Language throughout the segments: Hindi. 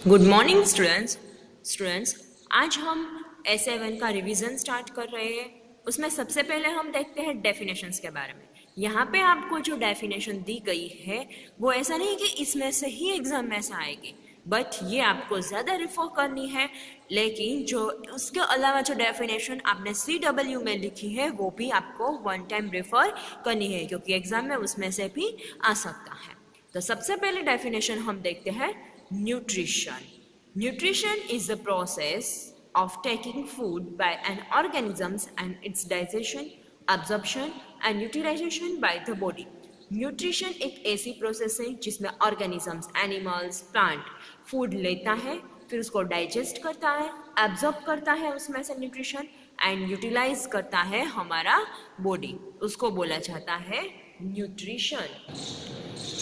गुड मॉर्निंग स्टूडेंट्स आज हम S7 का रिवीजन स्टार्ट कर रहे हैं। उसमें सबसे पहले हम देखते हैं डेफिनेशंस के बारे में। यहाँ पे आपको जो डेफिनेशन दी गई है वो ऐसा नहीं कि इसमें से ही एग्जाम में से आएगी, बट ये आपको ज़्यादा रिफर करनी है। लेकिन जो उसके अलावा जो डेफिनेशन आपने CW में लिखी है वो भी आपको वन टाइम रेफर करनी है, क्योंकि एग्जाम में उसमें से भी आ सकता है। तो सबसे पहले डेफिनेशन हम देखते हैं nutrition. Nutrition is the process of taking food by an organism and its digestion, absorption and utilization by the body. Nutrition एक ऐसी प्रोसेस है जिसमें ऑर्गेनिजम्स, एनिमल्स, प्लांट फूड लेता है, फिर उसको डाइजेस्ट करता है, एब्जॉर्ब करता है उसमें से न्यूट्रिशन एंड यूटिलाइज करता है हमारा बॉडी, उसको बोला जाता है न्यूट्रिशन।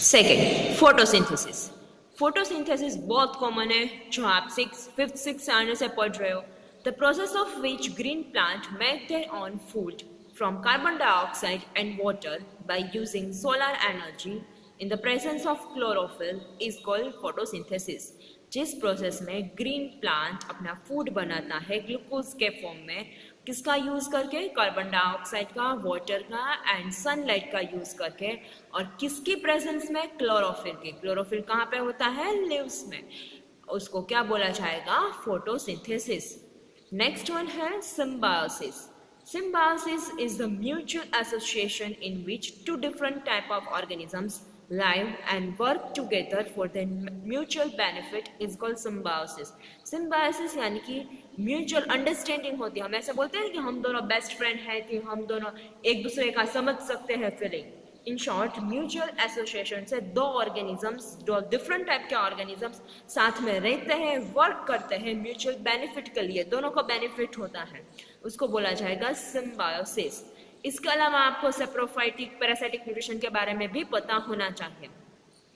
Second, photosynthesis. फोटोसिंथेसिस बहुत कॉमन है, जो आप 5th 6th आने से पढ़ रहे हो। The process of which green plant make their own food from carbon dioxide and water by using solar energy in the presence of chlorophyll is called photosynthesis. जिस प्रोसेस में ग्रीन प्लांट अपना फूड बनाता है ग्लूकोज के फॉर्म में, किसका यूज़ करके? कार्बन डाइऑक्साइड का, वाटर का एंड सनलाइट का यूज़ करके, और किसकी प्रेजेंस में? क्लोरोफिल की। क्लोरोफिल कहाँ पे होता है? लीव्स में। उसको क्या बोला जाएगा? फोटोसिंथेसिस। नेक्स्ट वन है symbiosis. Symbiosis is the mutual association in which two different type of organisms live and work together for their mutual benefit is called symbiosis. Symbiosis यानी कि म्यूचुअल अंडरस्टैंडिंग होती है। हम ऐसे बोलते हैं कि हम दोनों बेस्ट फ्रेंड हैं, कि हम दोनों एक दूसरे का समझ सकते हैं feeling. In short, mutual association से दो ऑर्गेनिजम्स, दो डिफरेंट टाइप के ऑर्गेनिजम्स साथ में रहते हैं, वर्क करते हैं म्यूचुअल बेनिफिट के लिए, दोनों को बेनिफिट होता है, उसको बोला जाएगा सिम्बायोसिस। इसके अलावा आपको सेप्रोफाइटिक पैरासाइटिक न्यूट्रिशन के बारे में भी पता होना चाहिए।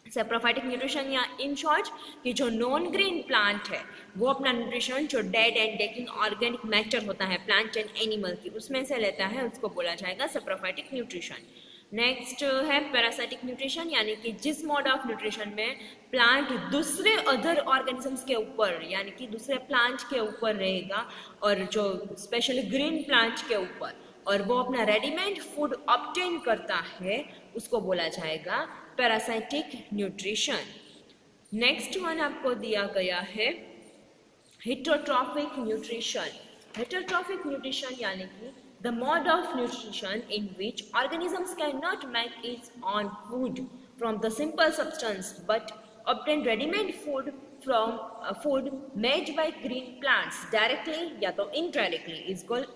सेप्रोफाइटिक न्यूट्रिशन या इन शॉर्ट कि जो नॉन ग्रीन प्लांट है वो अपना न्यूट्रिशन जो dead and decking organic matter होता है प्लांट एंड एनिमल की, उसमें से लेता है, उसको बोला जाएगा सेप्रोफाइटिक न्यूट्रिशन। नेक्स्ट है पैरासाइटिक न्यूट्रिशन, यानी कि जिस मोड ऑफ न्यूट्रिशन में प्लांट दूसरे अदर ऑर्गेनिजम्स के ऊपर यानी कि दूसरे प्लांट के ऊपर रहेगा, और जो स्पेशली ग्रीन प्लांट के ऊपर, और वो अपना रेडीमेड फूड ऑब्टेन करता है, उसको बोला जाएगा पैरासाइटिक न्यूट्रिशन। नेक्स्ट वन आपको दिया गया है हेटेरोट्रॉफिक न्यूट्रिशन। हेटेरोट्रॉफिक न्यूट्रिशन यानी कि the mode of nutrition in which organisms cannot make its own food from the simple substance but obtain ready-made food from food made by green plants directly या तो indirectly is called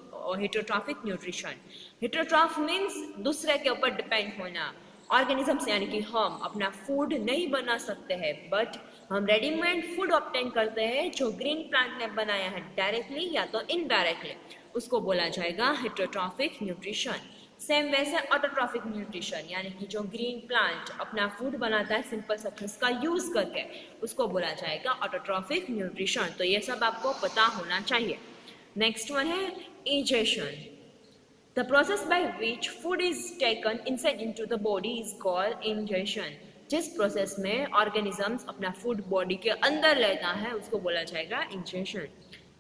heterotrophic nutrition. Heterotroph means दूसरे के ऊपर डिपेंड होना। ऑर्गेनिजम्स यानी कि हम अपना फूड नहीं बना सकते हैं, बट हम रेडीमेड फूड ऑब्टेन करते हैं जो ग्रीन प्लांट ने बनाया है डायरेक्टली या तो इनडायरेक्टली, उसको बोला जाएगा हेटेरोट्रॉफिक न्यूट्रिशन। सेम वैसे ऑटोट्रॉफिक न्यूट्रिशन यानी कि जो ग्रीन प्लांट अपना फूड बनाता है सिंपल सब्सटेंस का यूज करके, उसको बोला जाएगा ऑटोट्रॉफिक न्यूट्रिशन। तो ये सब आपको पता होना चाहिए। नेक्स्ट वन है ingestion. The process by which food is taken inside into the body is called ingestion. जिस प्रोसेस में ऑर्गेनिजम्स अपना फूड बॉडी के अंदर लेता है, उसको बोला जाएगा इंजेशन।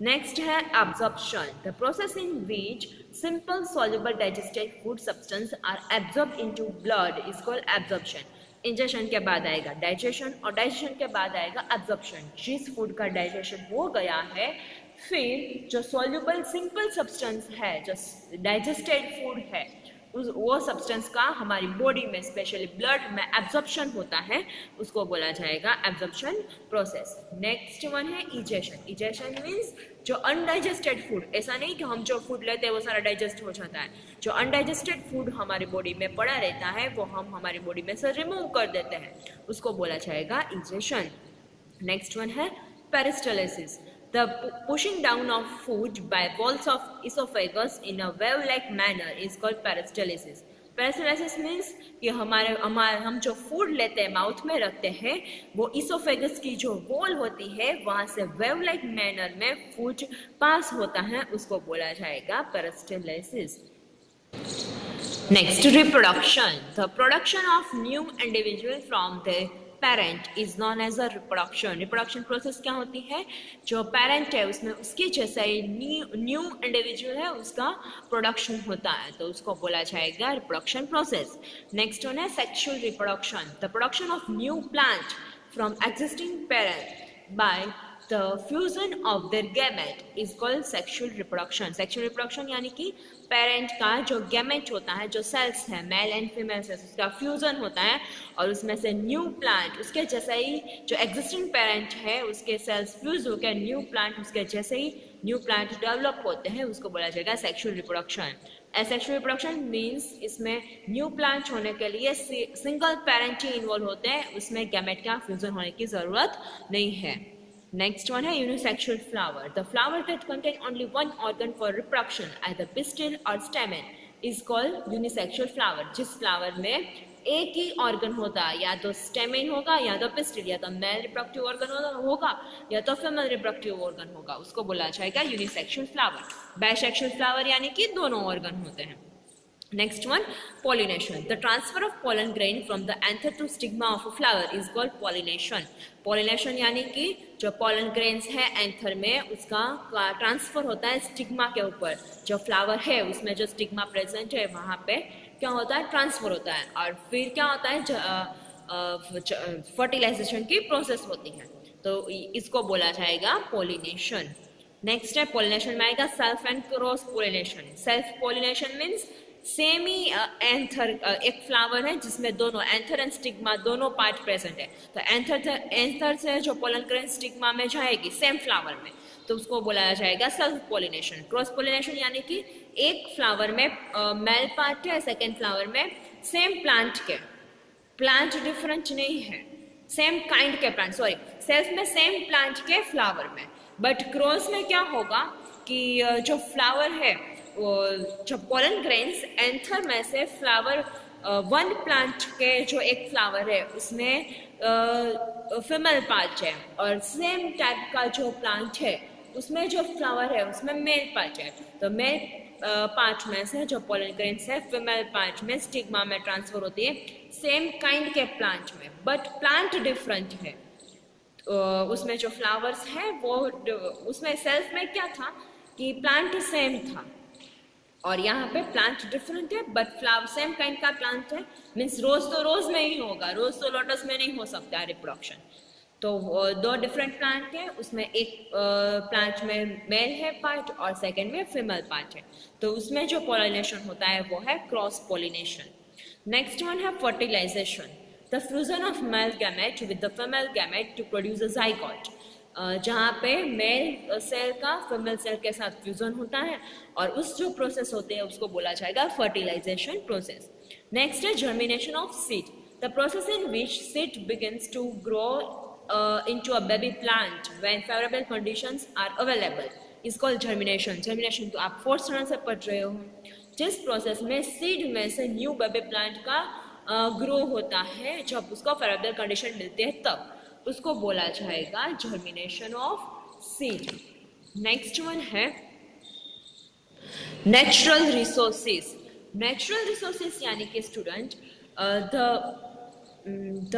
नेक्स्ट है absorption. The process in which simple soluble digested food substance are absorb into blood is called absorption. Ingestion के बाद आएगा डाइजेशन, और डाइजेशन के बाद आएगा एब्जॉर्प्शन। जिस फूड का डाइजेशन हो गया है, फिर जो सॉल्युबल सिंपल सब्सटेंस है, जो डाइजेस्टेड फूड है, वो सब्सटेंस का हमारी बॉडी में स्पेशली ब्लड में एब्जॉर्प्शन होता है, उसको बोला जाएगा एब्जॉर्प्शन प्रोसेस। नेक्स्ट वन है इजेशन। इजेशन मीन्स जो अनडाइजेस्टेड फूड, ऐसा नहीं कि हम जो फूड लेते हैं वो सारा डाइजेस्ट हो जाता है, जो अनडाइजेस्टेड फूड हमारी बॉडी में पड़ा रहता है वो हम हमारी बॉडी में से रिमूव कर देते हैं, उसको बोला जाएगा इजेशन। नेक्स्ट वन है peristalsis. The pushing down of food by walls of esophagus in a valve-like manner is called peristalsis. Peristalsis means कि हम जो फूड लेते हैं माउथ में रखते हैं, वो इसोफेगस की जो वॉल होती है वहाँ से वेव लाइक मैनर में फूड पास होता है, उसको बोला जाएगा peristalsis. Next, reproduction. The production of new individual from the parent is known as a reproduction. Reproduction process क्या होती है, जो पेरेंट है उसमें उसके जैसा ही न्यू इंडिविजुअल है उसका प्रोडक्शन होता है, तो उसको बोला जाएगा रिप्रोडक्शन प्रोसेस। नेक्स्ट वन है sexual reproduction, the production of new plant from existing parent by the fusion of their gamete is called sexual reproduction. Sexual reproduction यानी कि पेरेंट का जो गैमेट होता है, जो सेल्स है मेल एंड फीमेल सेल्स, उसका फ्यूजन होता है और उसमें से न्यू प्लांट उसके जैसा ही जो एग्जिस्टिंग पेरेंट है उसके सेल्स फ्यूज होकर न्यू प्लांट उसके जैसे ही न्यू प्लांट डेवलप होते हैं, उसको बोला जाएगा sexual reproduction. Sexual reproduction means इसमें न्यू प्लांट होने के लिए सिंगल पेरेंट ही इन्वॉल्व होते हैं, उसमें गैमेट का फ्यूजन होने की ज़रूरत नहीं है। Next one है unisexual flower. The flower that contain only one organ for reproduction, either pistil or stamen, is called unisexual flower. जिस फ्लावर में एक ही ऑर्गन होता है, या तो स्टेमेन होगा या तो पिस्टिल, या तो मेल रिप्रोडक्टिव ऑर्गन होगा या तो फीमेल रिप्रोडक्टिव ऑर्गन होगा, उसको बोला जाएगा यूनिसेक्सुअल फ्लावर। बाइसेक्सुअल फ्लावर यानी कि दोनों ऑर्गन होते हैं। Next one, pollination. The transfer of pollen grain from the anther to stigma of a flower is called pollination. Pollination यानी कि जो pollen grains है एंथर में उसका ट्रांसफर होता है स्टिग्मा के ऊपर, जो फ्लावर है उसमें जो स्टिग्मा प्रेजेंट है वहाँ पे क्या होता है, ट्रांसफर होता है, और फिर क्या होता है फर्टिलाइजेशन की प्रोसेस होती है, तो इसको बोला जाएगा पोलिनेशन। नेक्स्ट है पोलिनेशन में आएगा self and cross pollination. Self pollination means same he anther एक फ्लावर है जिसमें दोनों एंथर एंड स्टिग्मा दोनों पार्ट प्रेजेंट है, तो एंथर से जो पोलन ग्रेन स्टिग्मा में जाएगी सेम फ्लावर में, तो उसको बोला जाएगा सेल्फ पोलिनेशन। क्रॉस पोलिनेशन यानी कि एक फ्लावर में मेल पार्ट है, सेकेंड फ्लावर में सेम प्लांट के, प्लांट डिफरेंट नहीं है, सेम काइंड के प्लांट, सॉरी सेल्फ में सेम प्लांट के फ्लावर में, बट क्रॉस में क्या होगा कि जो फ्लावर है जो पोलन ग्रेन्स एंथर में से फ्लावर वन प्लांट के जो एक फ्लावर है उसमें फीमेल पार्ट है, और सेम टाइप का जो प्लांट है उसमें जो फ्लावर है उसमें मेल पार्ट है, तो मेल पार्ट में से जो पोलन ग्रेन्स है फीमेल पार्ट में स्टिग्मा में ट्रांसफर होती है सेम काइंड के प्लांट में, बट प्लांट डिफरेंट है। उसमें जो फ्लावर्स है वो उसमें सेल्फ में क्या था कि प्लांट सेम था, और यहाँ पे प्लांट डिफरेंट है बट फ्लावर सेम काइंड का प्लांट है, मीन्स रोज तो रोज में ही होगा, रोज तो लोटस में नहीं हो सकता है रिप्रोडक्शन, तो दो डिफरेंट प्लांट है, उसमें एक प्लांट में मेल है पार्ट और सेकंड में फीमेल पार्ट है, तो उसमें जो पोलिनेशन होता है वो है क्रॉस पोलिनेशन। नेक्स्ट वन है fertilisation, the fusion of male gamete with the female gamete to produce a zygote, जहाँ पे मेल सेल का फीमेल सेल के साथ फ्यूजन होता है और उस जो प्रोसेस होते हैं उसको बोला जाएगा फर्टिलाइजेशन प्रोसेस। नेक्स्ट है germination of seed, the process in which seed begins to grow into a baby plant when favorable conditions are available is called germination। germination तो आप फोर्थ स्टैंडर्ड से पढ़ रहे हो, जिस प्रोसेस में सीड में से न्यू बेबी प्लांट का ग्रो होता है जब उसको फेवरेबल कंडीशन मिलते हैं तब उसको बोला जाएगा germination of seed. Next one है नेचुरल रिसोर्सेज। नेचुरल रिसोर्सेज यानी कि student the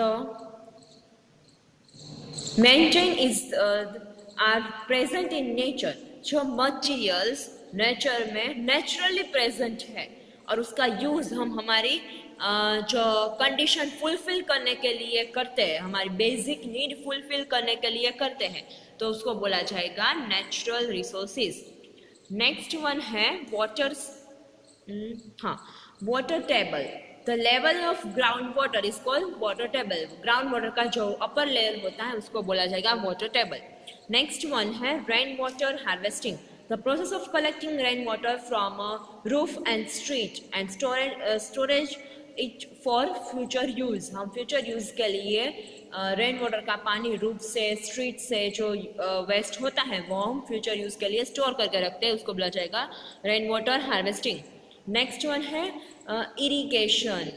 maintain is are present in nature, जो मटेरियल्स नेचर में नेचुरली प्रेजेंट है और उसका यूज हम हमारी जो कंडीशन फुलफिल करने के लिए करते हैं, हमारी बेसिक नीड फुलफिल करने के लिए करते हैं, तो उसको बोला जाएगा नेचुरल रिसोर्सेज। नेक्स्ट वन है water, water table, the level of ground water is called water table. Ground water का जो अपर लेयर होता है उसको बोला जाएगा वाटर टेबल। नेक्स्ट वन है rain water harvesting, the process of collecting rain water from roof and street and storage it for future use. हम फ्यूचर यूज के लिए रेन वाटर का पानी रूफ से स्ट्रीट से जो वेस्ट होता है वो हम फ्यूचर यूज के लिए स्टोर करके रखते हैं, उसको बोला जाएगा rain water harvesting. Next one है इरिगेशन।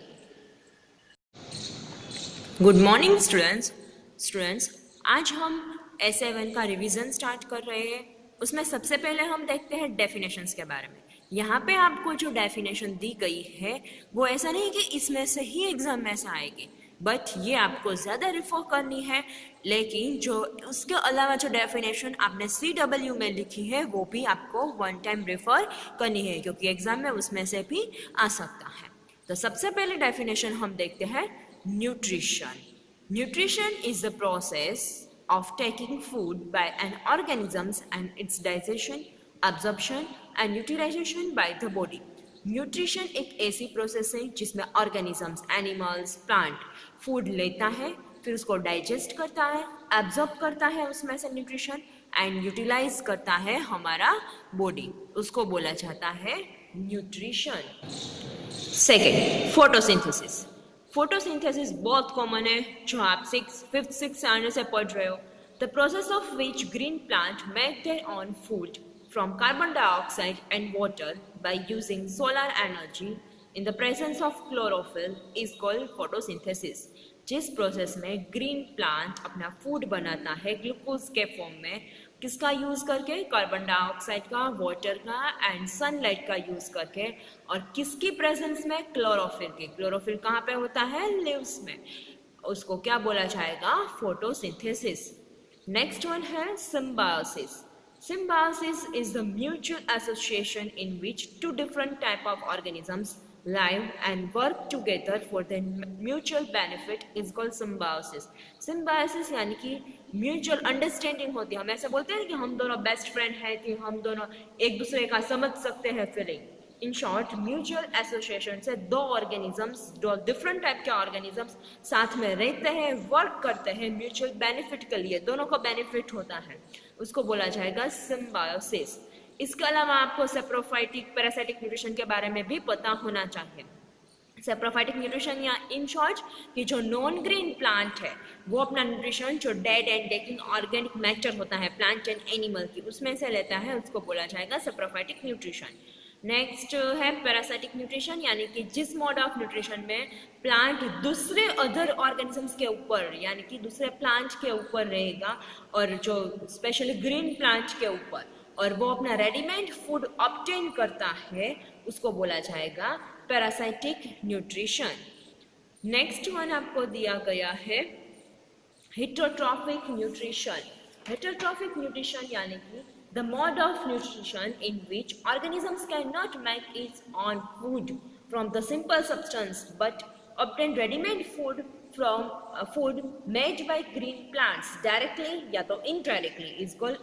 गुड मॉर्निंग स्टूडेंट्स, आज हम S7 का रिवीजन स्टार्ट कर रहे हैं। उसमें सबसे पहले हम देखते हैं डेफिनेशंस के बारे में। यहाँ पे आपको जो डेफिनेशन दी गई है वो ऐसा नहीं कि इसमें से ही एग्जाम में से आएगी, बट ये आपको ज़्यादा रिफर करनी है, लेकिन जो उसके अलावा जो डेफिनेशन आपने CW में लिखी है वो भी आपको वन टाइम रेफर करनी है, क्योंकि एग्जाम में उसमें से भी आ सकता है। तो सबसे पहले डेफिनेशन हम देखते हैं nutrition. Nutrition is the process of taking food by an organisms and its digestion, absorption and utilization by the body. Nutrition एक ऐसी प्रोसेस है जिसमें ऑर्गेनिजम्स, एनिमल्स, प्लांट फूड लेता है, फिर उसको डाइजेस्ट करता है, एब्जॉर्ब करता है उसमें से न्यूट्रिशन एंड यूटिलाइज करता है हमारा बॉडी, उसको बोला जाता है न्यूट्रिशन। Second, photosynthesis. फोटोसिंथेसिस बहुत कॉमन है, जो आप 5th 6th स्टैंडर्ड से पढ़ रहे हो। The process of which green plant make their own food from carbon dioxide and water by using solar energy in the presence of chlorophyll is called photosynthesis. जिस प्रोसेस में ग्रीन प्लांट अपना फूड बनाता है ग्लूकोज के फॉर्म में, किसका यूज़ करके? कार्बन डाइऑक्साइड का, वाटर का एंड सनलाइट का यूज़ करके, और किसकी प्रेजेंस में? क्लोरोफिल की। क्लोरोफिल कहाँ पे होता है? लीव्स में। उसको क्या बोला जाएगा? फोटोसिंथेसिस। नेक्स्ट वन है symbiosis. Symbiosis is the mutual association in which two different type of organisms live and work together for their mutual benefit is called symbiosis. Symbiosis यानी कि म्यूचुअल अंडरस्टैंडिंग होती है। हम ऐसे बोलते हैं कि हम दोनों बेस्ट फ्रेंड हैं, कि हम दोनों एक दूसरे का समझ सकते हैं feeling. In short, mutual association से दो ऑर्गेनिजम्स, दो डिफरेंट टाइप के ऑर्गेनिजम्स साथ में रहते हैं, वर्क करते हैं म्यूचुअल बेनिफिट के लिए, दोनों को बेनिफिट होता है, उसको बोला जाएगा सिम्बायोसिस। इसके अलावा आपको सेप्रोफाइटिक, पैरासाइटिक न्यूट्रिशन के बारे में भी पता होना चाहिए। सेप्रोफाइटिक न्यूट्रिशन या इन शॉर्ट कि जो नॉन ग्रीन प्लांट है वो अपना न्यूट्रिशन जो dead and decking organic matter होता है प्लांट एंड एनिमल की, उसमें से लेता है, उसको बोला जाएगा सेप्रोफाइटिक न्यूट्रिशन। नेक्स्ट है पैरासाइटिक न्यूट्रिशन, यानी कि जिस मोड ऑफ न्यूट्रिशन में प्लांट दूसरे अदर ऑर्गेनिजम्स के ऊपर, यानी कि दूसरे प्लांट के ऊपर रहेगा, और जो स्पेशली ग्रीन प्लांट के ऊपर, और वो अपना रेडीमेड फूड ऑब्टेन करता है, उसको बोला जाएगा पैरासाइटिक न्यूट्रिशन। नेक्स्ट वन आपको दिया गया है हेटेरोट्रॉफिक न्यूट्रिशन। हेटेरोट्रॉफिक न्यूट्रिशन यानी कि the mode of nutrition in which organisms cannot make its own food from the simple substance but obtain ready-made food from food made by green plants directly या तो indirectly is called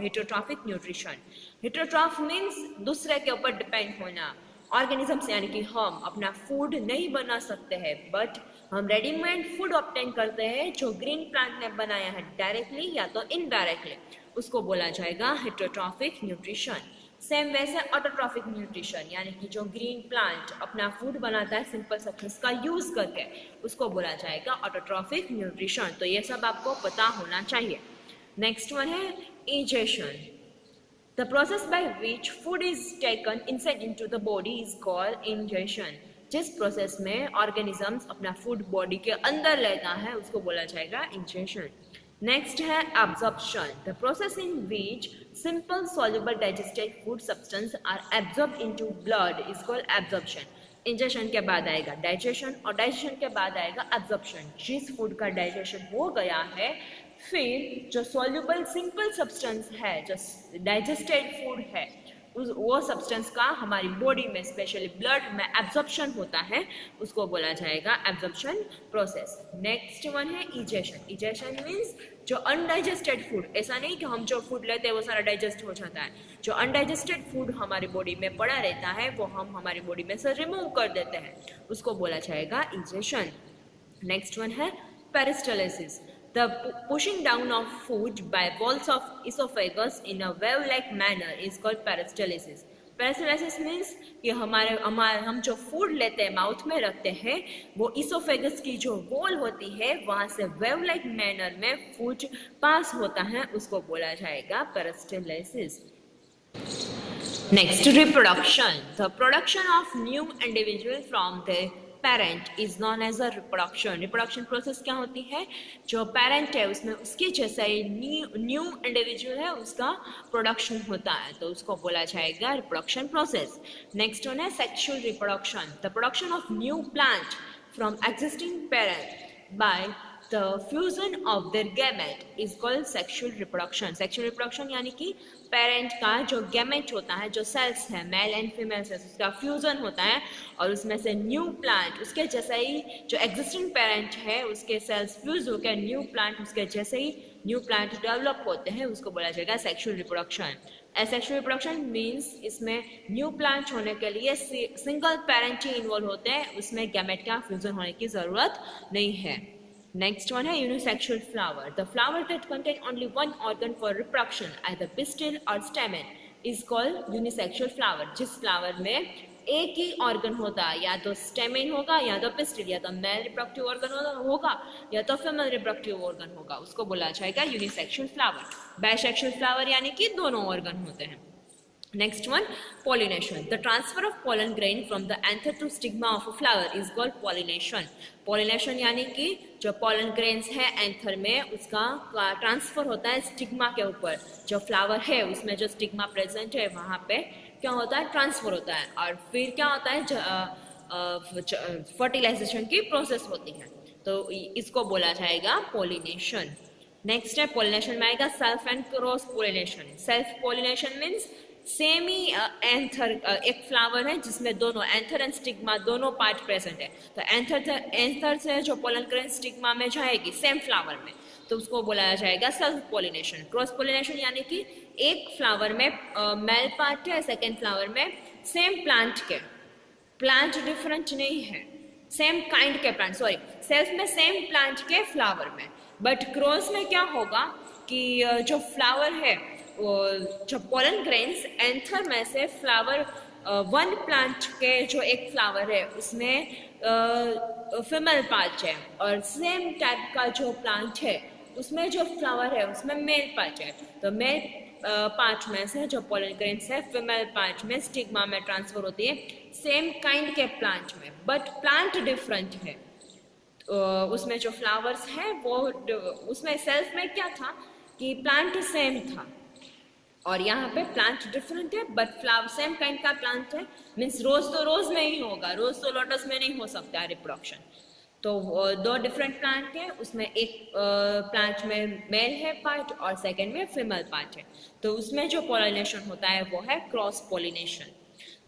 heterotrophic nutrition. Heterotroph means दूसरे के ऊपर डिपेंड होना। ऑर्गेनिजम्स यानी कि हम अपना फूड नहीं बना सकते हैं, बट हम रेडीमेड फूड ऑब्टेन करते हैं जो ग्रीन प्लांट ने बनाया है डायरेक्टली या तो इनडायरेक्टली, उसको बोला जाएगा हेटेरोट्रॉफिक न्यूट्रिशन। सेम वैसे ऑटोट्रॉफिक न्यूट्रिशन, यानी कि जो ग्रीन प्लांट अपना फूड बनाता है सिंपल सब्सटेंस का यूज करके, उसको बोला जाएगा ऑटोट्रॉफिक न्यूट्रिशन। तो ये सब आपको पता होना चाहिए। नेक्स्ट वन है ingestion. The process by which food is taken inside into the body is called ingestion. जिस प्रोसेस में ऑर्गेनिजम्स अपना फूड बॉडी के अंदर लेता है, उसको बोला जाएगा इंजेशन। नेक्स्ट है absorption. The process in which simple soluble digested food substance are absorb into blood is called absorption. Ingestion के बाद आएगा डाइजेशन, और डाइजेशन के बाद आएगा एब्जॉर्प्शन। जिस फूड का डाइजेशन हो गया है, फिर जो सॉल्युबल सिंपल सब्सटेंस है, जो डाइजेस्टेड फूड है, वो सब्सटेंस का हमारी बॉडी में स्पेशली ब्लड में एब्जॉर्प्शन होता है, उसको बोला जाएगा एब्जॉर्प्शन प्रोसेस। नेक्स्ट वन है इजेशन। इजेशन मीन्स जो अनडाइजेस्टेड फूड, ऐसा नहीं कि हम जो फूड लेते हैं वो सारा डाइजेस्ट हो जाता है, जो अनडाइजेस्टेड फूड हमारी बॉडी में पड़ा रहता है वो हम हमारी बॉडी में से रिमूव कर देते हैं, उसको बोला जाएगा इजेशन। नेक्स्ट वन है peristalsis. The pushing down of food by walls of esophagus in a valve-like manner is called peristalsis. Peristalsis means कि हम जो फूड लेते हैं, माउथ में रखते हैं, वो इसोफेगस की जो वॉल होती है वहाँ से वेव लाइक मैनर में फूड पास होता है, उसको बोला जाएगा peristalsis. Next, reproduction. The production of new individual from the parent is known as a reproduction. Reproduction process क्या होती है? जो पेरेंट है उसमें उसके जैसा न्यू इंडिविजुअल है उसका प्रोडक्शन होता है, तो उसको बोला जाएगा रिप्रोडक्शन प्रोसेस। नेक्स्ट वन है sexual reproduction. The production of new plant from existing parent by the fusion of their gamete is called sexual reproduction. Sexual reproduction यानी कि पेरेंट का जो गैमेट होता है, जो सेल्स है मेल एंड फीमेल सेल्स, उसका फ्यूजन होता है और उसमें से न्यू प्लांट, उसके जैसे ही जो एग्जिस्टिंग पेरेंट है उसके सेल्स फ्यूज होकर न्यू प्लांट, उसके जैसे ही न्यू प्लांट डेवलप होते हैं, उसको बोला जाएगा sexual reproduction. Sexual reproduction means इसमें न्यू प्लांट होने के लिए सिंगल पेरेंट ही इन्वॉल्व होते हैं, उसमें गैमेट का फ्यूजन होने की ज़रूरत नहीं है. Next one है unisexual flower. The flower that contain only one organ for reproduction, either pistil or stamen, is called unisexual flower. जिस फ्लावर में एक ही ऑर्गन होता है, या तो स्टेमेन होगा या तो पिस्टिल, या तो मेल रिप्रोडक्टिव ऑर्गन होगा या तो फीमेल रिप्रोडक्टिव ऑर्गन होगा, उसको बोला जाएगा यूनिसेक्सुअल फ्लावर. बाइसेक्सुअल फ्लावर यानी कि दोनों ऑर्गन होते हैं. Next one, pollination. The transfer of pollen grain from the anther to stigma of a flower is called pollination. Pollination यानी कि जो pollen grains है एंथर में, उसका ट्रांसफर होता है स्टिग्मा के ऊपर. जो फ्लावर है उसमें जो स्टिग्मा प्रेजेंट है वहाँ पे क्या होता है, ट्रांसफर होता है, और फिर क्या होता है, फर्टिलाइजेशन की प्रोसेस होती है, तो इसको बोला जाएगा पोलिनेशन. नेक्स्ट है पोलिनेशन में आएगा self and cross pollination. Self pollination means same he anther, एक फ्लावर है जिसमें दोनों एंथर एंड स्टिग्मा दोनों पार्ट प्रेजेंट है, तो एंथर से जो पोलन ग्रेन स्टिग्मा में जाएगी सेम फ्लावर में, तो उसको बोला जाएगा सेल्फ पोलिनेशन. क्रॉस पोलिनेशन यानी कि एक फ्लावर में मेल पार्ट है, सेकेंड फ्लावर में सेम प्लांट के, प्लांट डिफरेंट नहीं है, सेम काइंड के प्लांट, सॉरी सेल्फ में सेम प्लांट के फ्लावर में. बट क्रॉस में क्या होगा कि जो फ्लावर है, जो पोलन ग्रेन्स एंथर में से फ्लावर वन प्लांट के जो एक फ्लावर है उसमें फीमेल पार्ट है, और सेम टाइप का जो प्लांट है उसमें जो फ्लावर है उसमें मेल पार्ट है, तो मेल पार्ट में से जो पोलन ग्रेन्स है फीमेल पार्ट में स्टिग्मा में ट्रांसफर होती है सेम काइंड के प्लांट में, बट प्लांट डिफरेंट है. उसमें जो फ्लावर्स हैं वो, उसमें सेल्फ में क्या था कि प्लांट सेम था, और यहाँ पे प्लांट डिफरेंट है बट फ्लावर सेम काइंड का प्लांट है. मीन्स रोज तो रोज में ही होगा, रोज तो लोटस में नहीं हो सकता रिप्रोडक्शन. तो दो डिफरेंट प्लांट है, उसमें एक प्लांट में मेल है पार्ट और सेकंड में फीमेल पार्ट है, तो उसमें जो पोलिनेशन होता है वो है क्रॉस पोलिनेशन.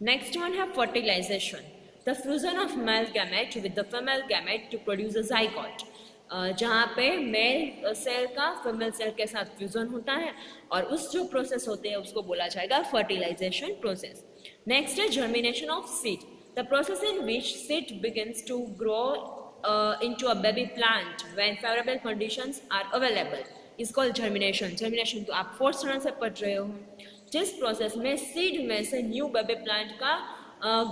नेक्स्ट वन है fertilisation. The fusion of male gamete with the female gamete to produce a zygote. जहाँ पे मेल सेल का फीमेल सेल के साथ फ्यूजन होता है, और उस जो प्रोसेस होते हैं उसको बोला जाएगा फर्टिलाइजेशन प्रोसेस. नेक्स्ट है germination of seed. The process in which seed begins to grow into a baby plant when favorable conditions are available is called germination. Germination तो आप फोर्थ स्टैंडर्ड से पढ़ रहे हो, जिस प्रोसेस में सीड में से न्यू बेबी प्लांट का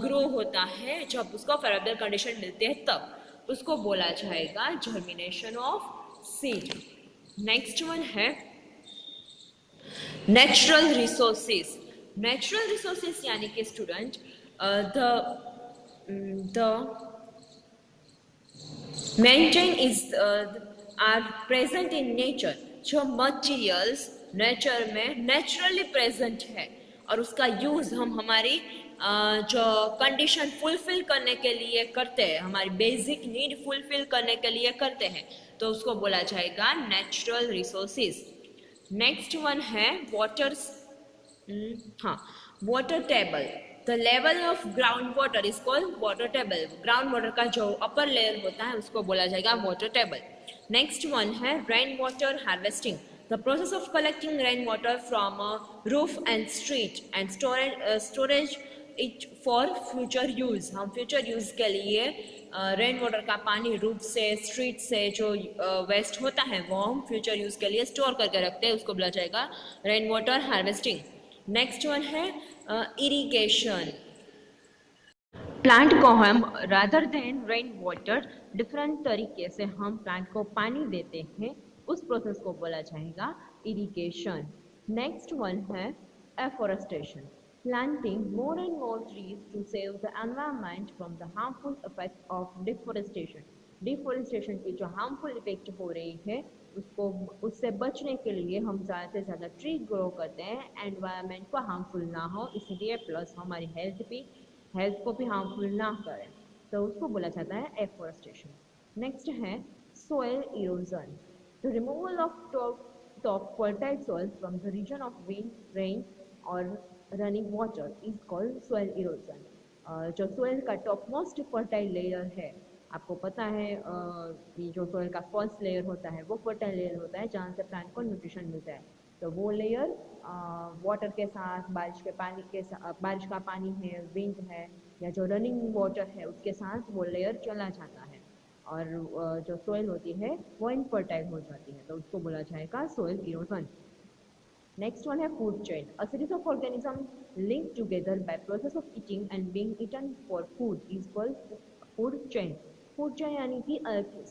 ग्रो होता है, जब उसको फेवरेबल कंडीशन मिलते हैं तब उसको बोला जाएगा germination of seed. Next one है नेचुरल रिसोर्सेज. नेचुरल रिसोर्सेज यानी कि student the maintain is are present in nature. जो मटेरियल्स नेचर में नेचुरली प्रेजेंट है और उसका यूज हम हमारी जो कंडीशन फुलफिल करने के लिए करते हैं, हमारी बेसिक नीड फुलफिल करने के लिए करते हैं, तो उसको बोला जाएगा नेचुरल रिसोर्सेज. नेक्स्ट वन है वाटर. हाँ, water table. The level of groundwater is called water table. Groundwater का जो upper layer होता है उसको बोला जाएगा water table. Next one है rainwater harvesting. The process of collecting rainwater from a roof and street and storage it for future use. हम future use के लिए rainwater का पानी रूफ से, स्ट्रीट से जो वेस्ट होता है वो हम future use के लिए स्टोर करके रखते हैं, उसको बोला जाएगा rainwater harvesting. नेक्स्ट वन है इरिगेशन. प्लांट को हम rather than rain water different तरीके से हम प्लांट को पानी देते हैं, उस प्रोसेस को बोला जाएगा इरिगेशन. नेक्स्ट वन है afforestation. Planting more and more trees to save the environment from the harmful effect of deforestation. Deforestation की जो हार्मफुल इफेक्ट हो रही है उससे बचने के लिए हम ज़्यादा से ज़्यादा ट्री ग्रो करते हैं, एनवायरनमेंट को हार्मफुल ना हो इसलिए, प्लस हमारी हेल्थ को भी हार्मफुल ना करें, तो उसको बोला जाता है एफोरेस्टेशन. नेक्स्ट है soil erosion. The removal of top fertile soil from the region of wind, rain or running water is called soil erosion. जो सोयल का टॉप मोस्ट फर्टाइल लेयर है, आपको पता है कि जो सोयल का फर्स्ट लेयर होता है वो फर्टाइल लेयर होता है जहाँ से प्लांट को न्यूट्रिशन मिलता है। तो वो लेयर वाटर के साथ, बारिश के पानी के साथ, बारिश का पानी है, विंड है या जो रनिंग वाटर है उसके साथ वो लेयर चला जाता है और जो सोइल होती है वो इनफर्टाइल हो जाती है, तो उसको बोला जाएगा सोइल इरोजन। नेक्स्ट वन है food chain, a series of organism linked together by process of eating and being eaten for food is called food chain. Food chain यानी कि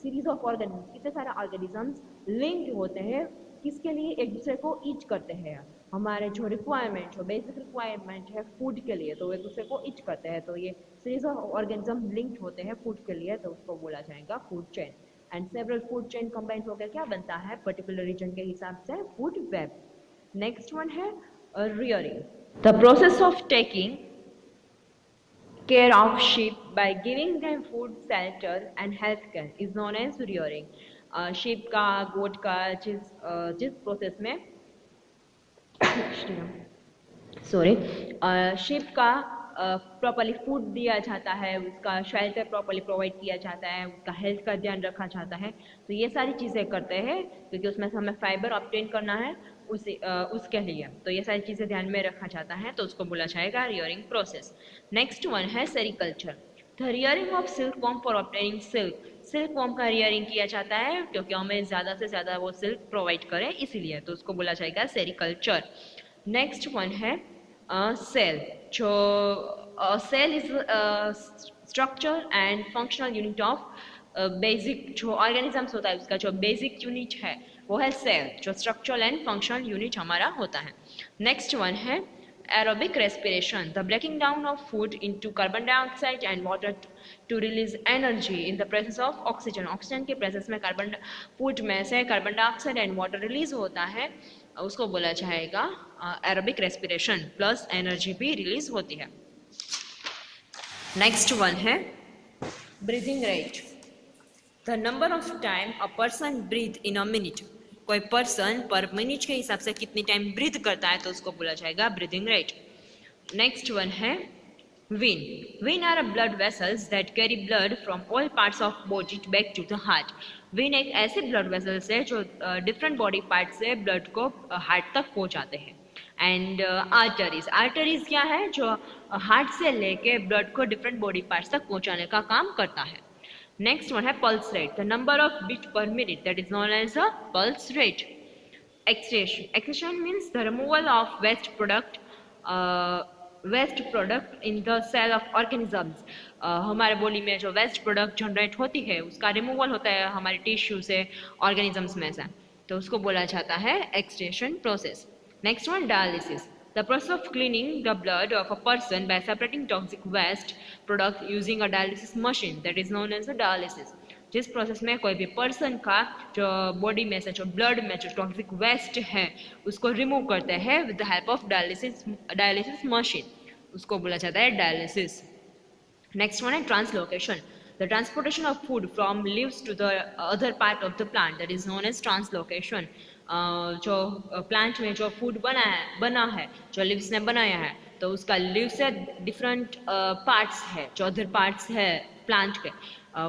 सीरीज ऑफ ऑर्गेनिज्म, कितने सारे ऑर्गेनिजम्स लिंक होते हैं, किसके लिए, एक दूसरे को ईच करते हैं। हमारे जो रिक्वायरमेंट, जो बेसिक रिक्वायरमेंट है फूड के लिए, तो वो एक दूसरे को ईच करते हैं, तो ये सीरीज ऑफ ऑर्गेनिज्म लिंक्ड होते हैं फूड के लिए, तो उसको बोला जाएगा food chain. And several food chain combined होकर क्या बनता है, पर्टिकुलर रीजन के हिसाब से फूड वेब। नेक्स्ट वन है rearing. The process of taking care of sheep by giving them food, shelter and health care is known as rearing. sheep का, goat का, जिस प्रोसेस में सॉरी sheep का प्रॉपरली फूड दिया जाता है, उसका शेल्टर प्रॉपरली प्रोवाइड किया जाता है, उसका हेल्थ का ध्यान रखा जाता है, तो ये सारी चीज़ें करते हैं क्योंकि उसमें से हमें फाइबर ऑब्टेन करना है उसके लिए, तो ये सारी चीज़ें ध्यान में रखा जाता है, तो उसको बोला जाएगा रियरिंग प्रोसेस। नेक्स्ट वन है sericulture, the rearing of silk worm for obtaining silk. Silk worm का रियरिंग किया जाता है क्योंकि हमें ज़्यादा से ज़्यादा वो सिल्क प्रोवाइड करें इसीलिए, तो उसको बोला जाएगा सेरिकल्चर। नेक्स्ट वन है सेल, जो cell is structure and functional unit of basic, जो ऑर्गेनिजम्स होता है उसका जो बेसिक यूनिट है वो है सेल, जो स्ट्रक्चरल एंड फंक्शनल यूनिट हमारा होता है। नेक्स्ट वन है aerobic respiration, the breaking down of food into carbon dioxide and water to release energy in the presence of oxygen. Oxygen के प्रेजेंस में फूड में से carbon dioxide and water release होता है, उसको बोला जाएगा एरोबिक रेस्पिरेशन, प्लस एनर्जी भी रिलीज होती है। नेक्स्ट वन है breathing rate, the number of time a person breathe in a minute. कोई पर्सन पर मिनट के हिसाब से कितनी टाइम ब्रीथ करता है तो उसको बोला जाएगा ब्रीथिंग रेट। नेक्स्ट वन है vein, vein are blood vessels that carry blood from all parts of body back to the heart. Vein एक ऐसे ब्लड वेसल्स है जो डिफरेंट बॉडी पार्ट से ब्लड को हार्ट तक पहुंचाते हैं। एंड आर्टरीज, आर्टरीज क्या है, जो हार्ट से लेके ब्लड को डिफरेंट बॉडी पार्ट्स तक पहुंचाने का काम करता है। नेक्स्ट वन है pulse rate, the number of beat per minute, that is known as a pulse rate. Excretion, excretion means the removal of waste product in the cell of organisms. हमारे बॉडी में जो वेस्ट प्रोडक्ट जनरेट होती है उसका रिमूवल होता है हमारे टिश्यू से, ऑर्गेनिजम्स में से, तो उसको बोला जाता है excretion process. Next one dialysis, the process of cleaning the blood of a person by separating toxic waste product using a dialysis machine, that is known as a dialysis। जिस प्रोसेस में कोई भी पर्सन का जो बॉडी में से जो ब्लड में जो टॉक्सिक वेस्ट है उसको रिमूव करते हैं with the help of dialysis machine, उसको बोला जाता है डायलिसिस। नेक्स्ट वन है translocation, the transportation of food from leaves to the other part of the plant, that is known as translocation। जो प्लांट में जो फूड बना है जो लीव्स ने बनाया है, तो उसका लीव से डिफरेंट पार्ट्स है, जो अदर पार्ट्स है प्लांट के,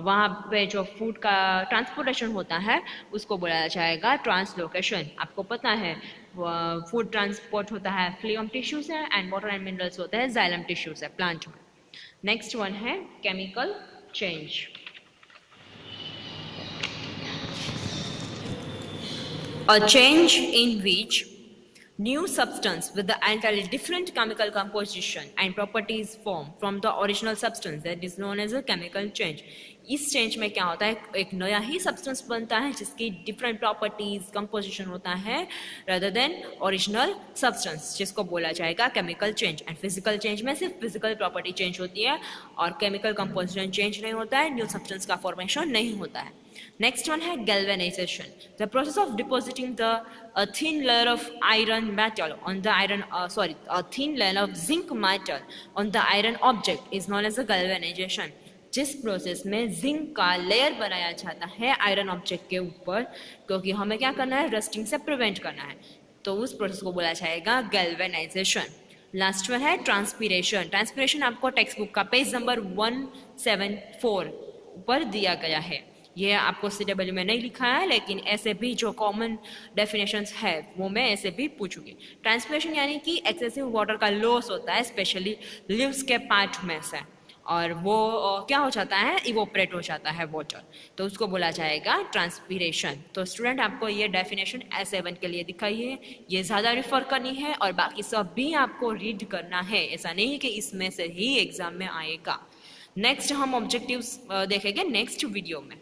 वहाँ पे जो फूड का ट्रांसपोर्टेशन होता है उसको बोला जाएगा ट्रांसलोकेशन। आपको पता है फूड ट्रांसपोर्ट होता है फ्लोएम टिश्यू से एंड वाटर एंड मिनरल्स होते हैं जाइलम टिश्यू से प्लांट में। नेक्स्ट वन है chemical change, a change in which new substance with the entirely different chemical composition and properties form from the original substance, that is known as a chemical change। इस चेंज में क्या होता है, एक नया ही सब्सटेंस बनता है जिसकी डिफरेंट प्रॉपर्टीज कंपोजिशन होता है रादर देन ओरिजिनल सब्सटेंस, जिसको बोला जाएगा chemical change. And physical change में सिर्फ फिजिकल प्रॉपर्टी चेंज होती है और केमिकल कंपोजिशन चेंज नहीं होता है, न्यू सब्सटेंस का फॉर्मेशन नहीं होता है। नेक्स्ट वन है galvanisation, the process of depositing the thin layer of iron metal on the thin layer of zinc metal on the iron object is known as a galvanisation. जिस प्रोसेस में जिंक का लेयर बनाया जाता है आयरन ऑब्जेक्ट के ऊपर, क्योंकि हमें क्या करना है, रस्टिंग से प्रिवेंट करना है, तो उस प्रोसेस को बोला जाएगा गैल्वेनाइजेशन। लास्ट वन है ट्रांसपीरेशन। ट्रांसपीरेशन आपको टेक्स्ट बुक का पेज नंबर 174 ऊपर दिया गया है। ये आपको CW में नहीं लिखा है, लेकिन ऐसे भी जो कॉमन डेफिनेशंस है वो मैं ऐसे भी पूछूंगी। ट्रांसपीरेशन यानी कि एक्सेसिव वाटर का लॉस होता है, स्पेशली लीव्स के पार्ट में से, और वो क्या हो जाता है, इवोपरेट हो जाता है वाटर, तो उसको बोला जाएगा ट्रांसपीरेशन। तो स्टूडेंट आपको ये डेफिनेशन S7 के लिए दिखाई है, ये ज़्यादा रिफर करनी है और बाकी सब भी आपको रीड करना है, ऐसा नहीं कि इसमें से ही एग्जाम में आएगा। नेक्स्ट हम ऑब्जेक्टिव्स देखेंगे नेक्स्ट वीडियो में।